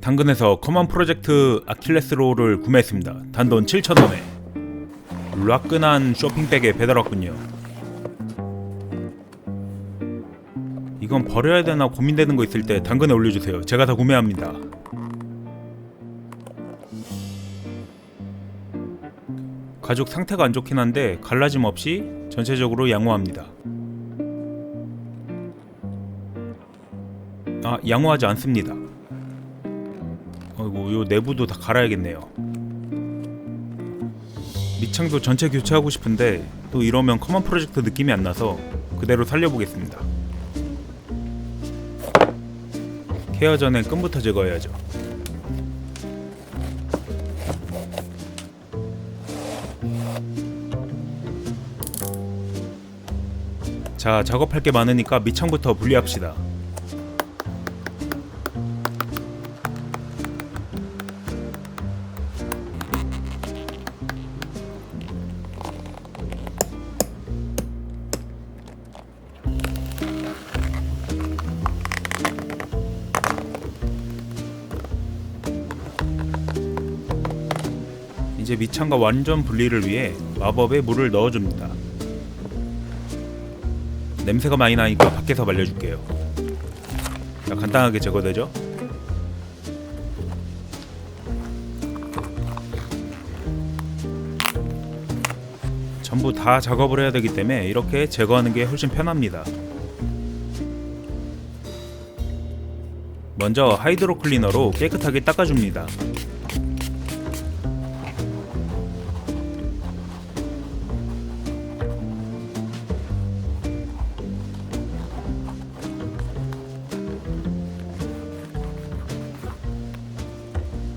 당근에서 커먼 프로젝트 아킬레스 롤을 구매했습니다. 단돈 7,000원에 라끈한 쇼핑백에 배달 왔군요. 이건 버려야 되나 고민되는 거 있을 때 당근에 올려주세요. 제가 다 구매합니다. 가죽 상태가 안 좋긴 한데 갈라짐 없이 전체적으로 양호합니다. 양호하지 않습니다. 어이구, 요 내부도 다 갈아야겠네요. 밑창도 전체 교체하고 싶은데 또 이러면 커먼 프로젝트 느낌이 안 나서 그대로 살려보겠습니다. 케어 전엔 끈부터 제거해야죠. 자, 작업할 게 많으니까 밑창부터 분리합시다. 이제 밑창과 완전 분리를 위해 마법의 물을 넣어줍니다. 냄새가 많이 나니까 밖에서 말려줄게요. 자, 간단하게 제거되죠? 전부 다 작업을 해야 되기 때문에 이렇게 제거하는 게 훨씬 편합니다. 먼저 하이드로 클리너로 깨끗하게 닦아줍니다.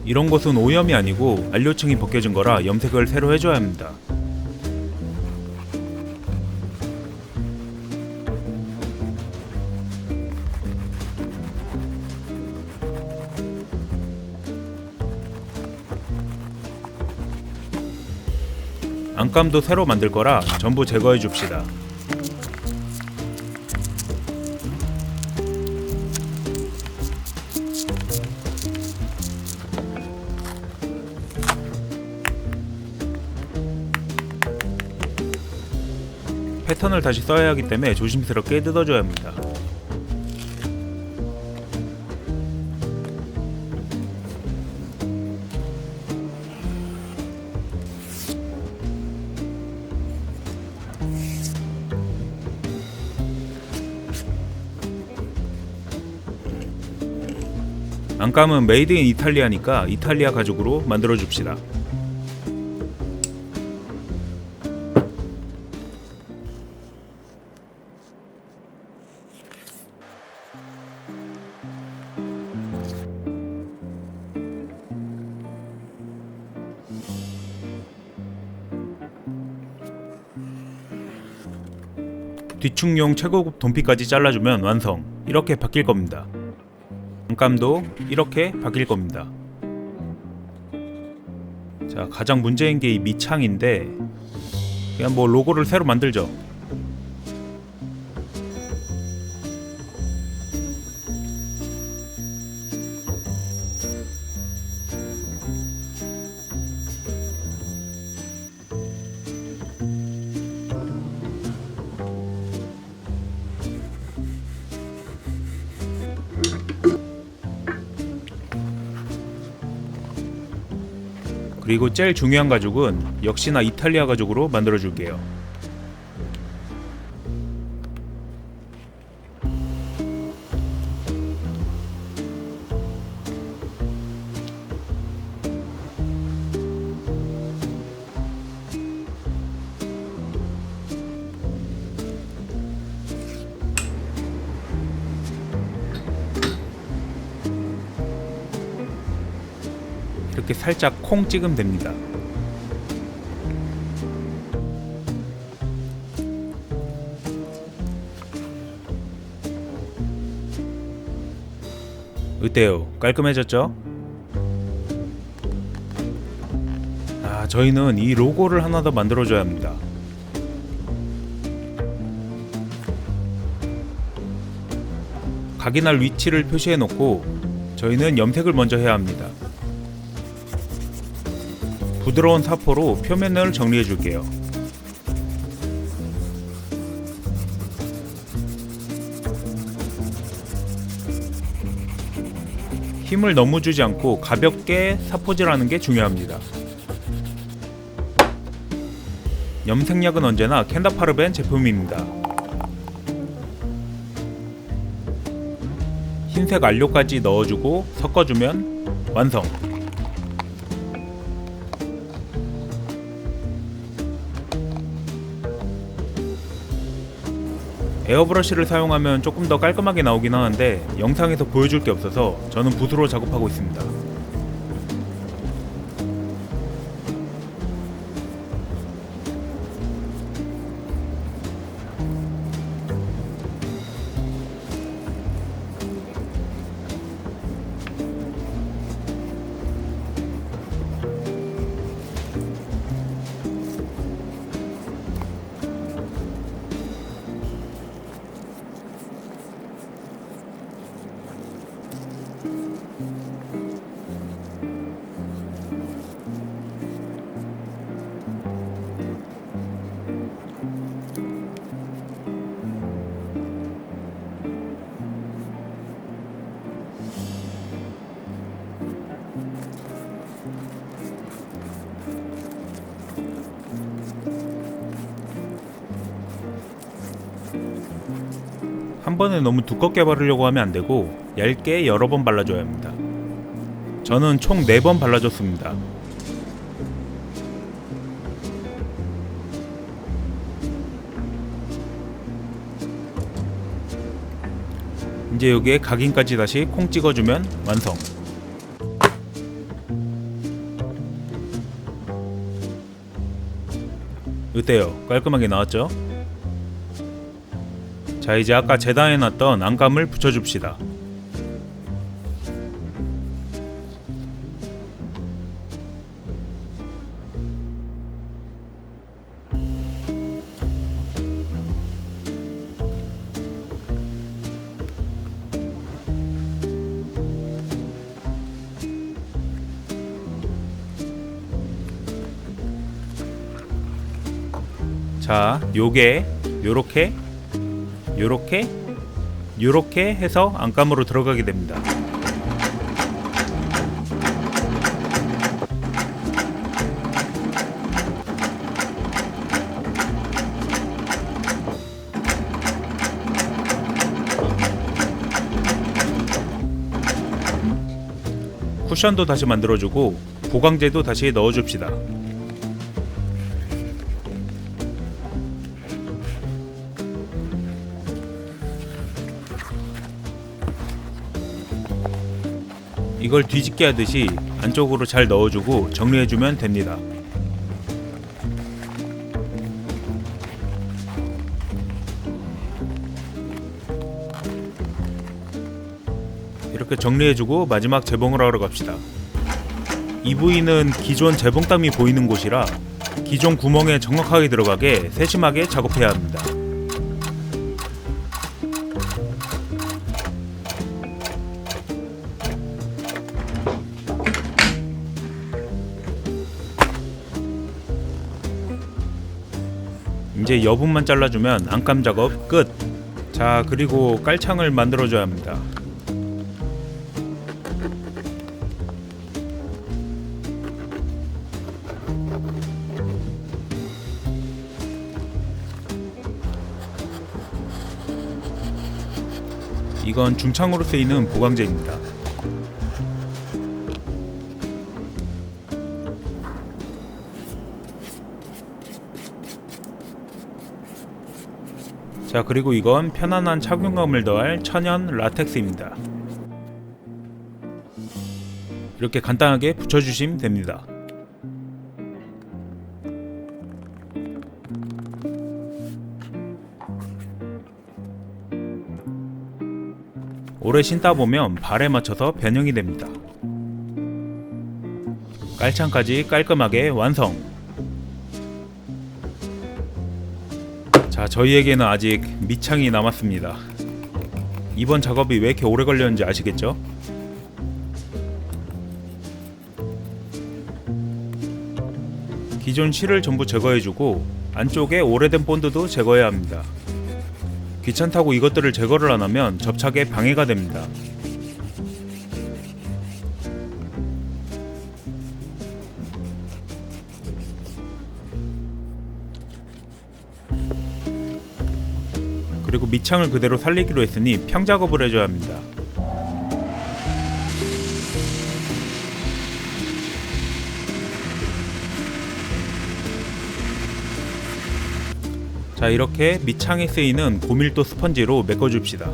이런 곳은 오염이 아니고 안료층이 벗겨진 거라 염색을 새로 해줘야 합니다. 안감도 새로 만들 거라 전부 제거해 줍시다. 패턴을 다시 써야 하기 때문에 조심스럽게 뜯어줘야 합니다. 안감은 메이드 인 이탈리아니까 이탈리아 가죽으로 만들어 줍시다. 뒤충용 최고급 돈피까지 잘라주면 완성. 이렇게 바뀔 겁니다. 안감도 이렇게 바뀔 겁니다. 자, 가장 문제인 게 이 밑창인데 그냥 뭐 로고를 새로 만들죠. 그리고 제일 중요한 가죽은 역시나 이탈리아 가죽으로 만들어 줄게요. 이렇게 살짝 콩 찍으면 됩니다. 어때요? 깔끔해졌죠? 저희는 이 로고를 하나 더 만들어줘야 합니다. 각인할 위치를 표시해 놓고 저희는 염색을 먼저 해야 합니다. 부드러운 사포로 표면을 정리해 줄게요. 힘을 너무 주지 않고 가볍게 사포질하는 게 중요합니다. 염색약은 언제나 캔다파르벤 제품입니다. 흰색 안료까지 넣어주고 섞어주면 완성! 에어브러쉬를 사용하면 조금 더 깔끔하게 나오긴 하는데 영상에서 보여줄 게 없어서 저는 붓으로 작업하고 있습니다. 한 번에 너무 두껍게 바르려고 하면 안되고 얇게 여러 번 발라줘야 합니다. 저는 총 4번 발라줬습니다. 이제 여기에 각인까지 다시 콩 찍어주면 완성! 어때요? 깔끔하게 나왔죠? 자, 이제 아까 재단해놨던 안감을 붙여줍시다. 자, 요게 요렇게 해서 안감으로 들어가게 됩니다. 쿠션도 다시 만들어주고 보강제도 다시 넣어줍시다. 이걸 뒤집게 하듯이 안쪽으로 잘 넣어주고 정리해주면 됩니다. 이렇게 정리해주고 마지막 재봉을 하러 갑시다. 이 부위는 기존 재봉땀이 보이는 곳이라 기존 구멍에 정확하게 들어가게 세심하게 작업해야 합니다. 이제 여분만 잘라주면 안감 작업 끝! 자, 그리고 깔창을 만들어줘야 합니다. 이건 중창으로 쓰이는 보강제입니다. 자, 그리고 이건 편안한 착용감을 더할 천연 라텍스입니다. 이렇게 간단하게 붙여주시면 됩니다. 오래 신다 보면 발에 맞춰서 변형이 됩니다. 깔창까지 깔끔하게 완성! 자, 저희에게는 아직 밑창이 남았습니다. 이번 작업이 왜 이렇게 오래 걸렸는지 아시겠죠? 기존 실을 전부 제거해주고 안쪽에 오래된 본드도 제거해야 합니다. 귀찮다고 이것들을 제거를 안하면 접착에 방해가 됩니다. 그리고 밑창을 그대로 살리기로 했으니 평작업을 해줘야 합니다. 자, 이렇게 밑창에 쓰이는 고밀도 스펀지로 메꿔줍시다.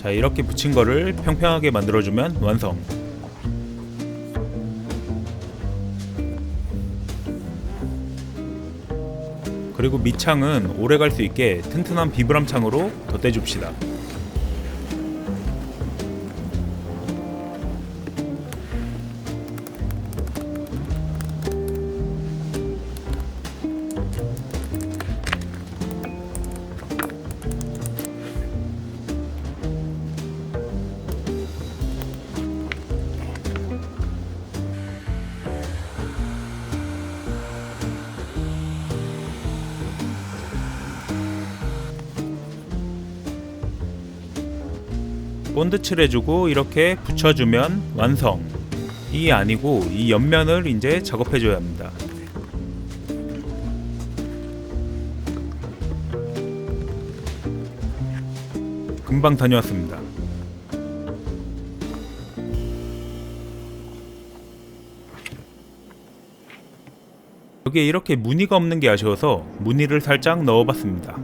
자, 이렇게 붙인 거를 평평하게 만들어주면 완성. 그리고 밑창은 오래 갈 수 있게 튼튼한 비브람 창으로 덧대줍시다. 본드 칠해주고 이렇게 붙여주면 완성. 이 아니고 이 옆면을 이제 작업해줘야 합니다. 금방 다녀왔습니다. 여기에 이렇게 무늬가 없는 게 아쉬워서 무늬를 살짝 넣어봤습니다.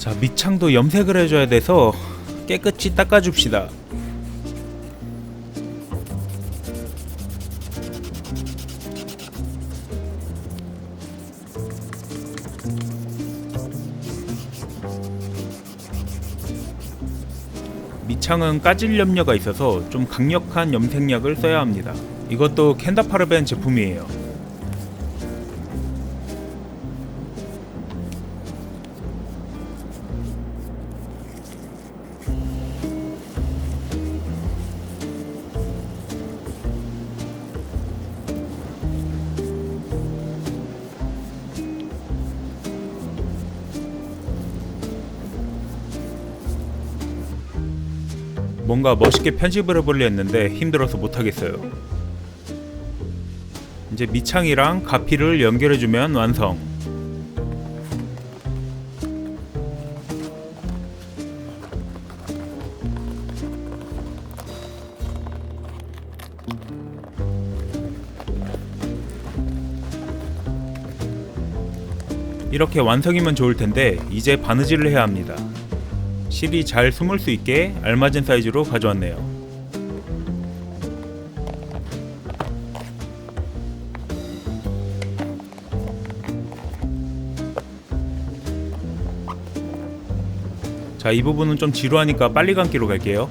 자, 밑창도 염색을 해줘야 돼서 깨끗이 닦아줍시다. 밑창은 까질 염료가 있어서 좀 강력한 염색약을 써야 합니다. 이것도 캔다파르벤 제품이에요. 뭔가 멋있게 편집을 해보려 했는데 힘들어서 못하겠어요. 이제 밑창이랑 가피를 연결해주면 완성. 이렇게 완성이면 좋을 텐데 이제 바느질을 해야 합니다. 실이 잘 숨을 수 있게 알맞은 사이즈로 가져왔네요. 자, 이 부분은 좀 지루하니까 빨리 감기로 갈게요.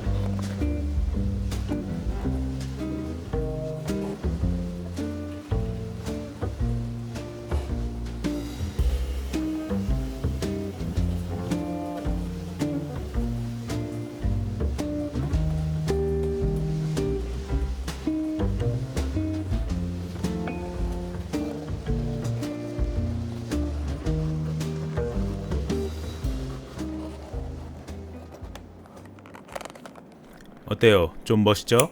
어때요? 좀 멋있죠?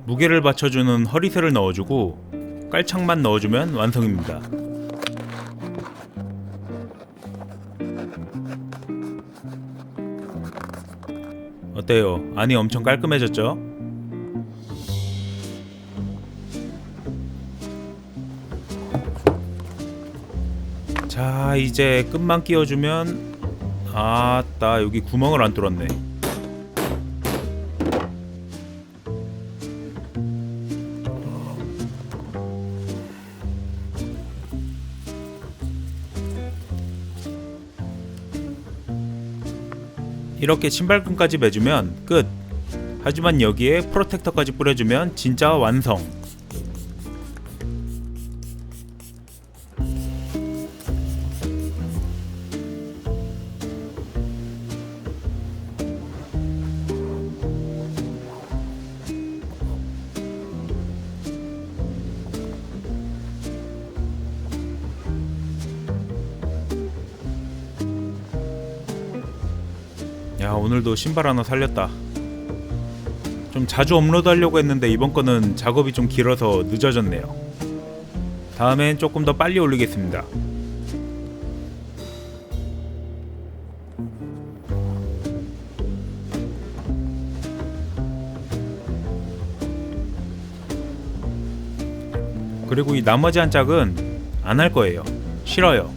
무게를 받쳐주는 허리쇠를 넣어주고 깔창만 넣어주면 완성입니다. 어때요? 안이 엄청 깔끔해졌죠? 자, 이제 끝만 끼워주면 아따, 여기 구멍을 안 뚫었네. 이렇게 신발끈까지 매주면 끝! 하지만 여기에 프로텍터까지 뿌려주면 진짜 완성! 야, 오늘도 신발 하나 살렸다. 좀 자주 업로드 하려고 했는데 이번 거는 작업이 좀 길어서 늦어졌네요. 다음엔 조금 더 빨리 올리겠습니다. 그리고 이 나머지 한 짝은 안 할 거예요. 싫어요.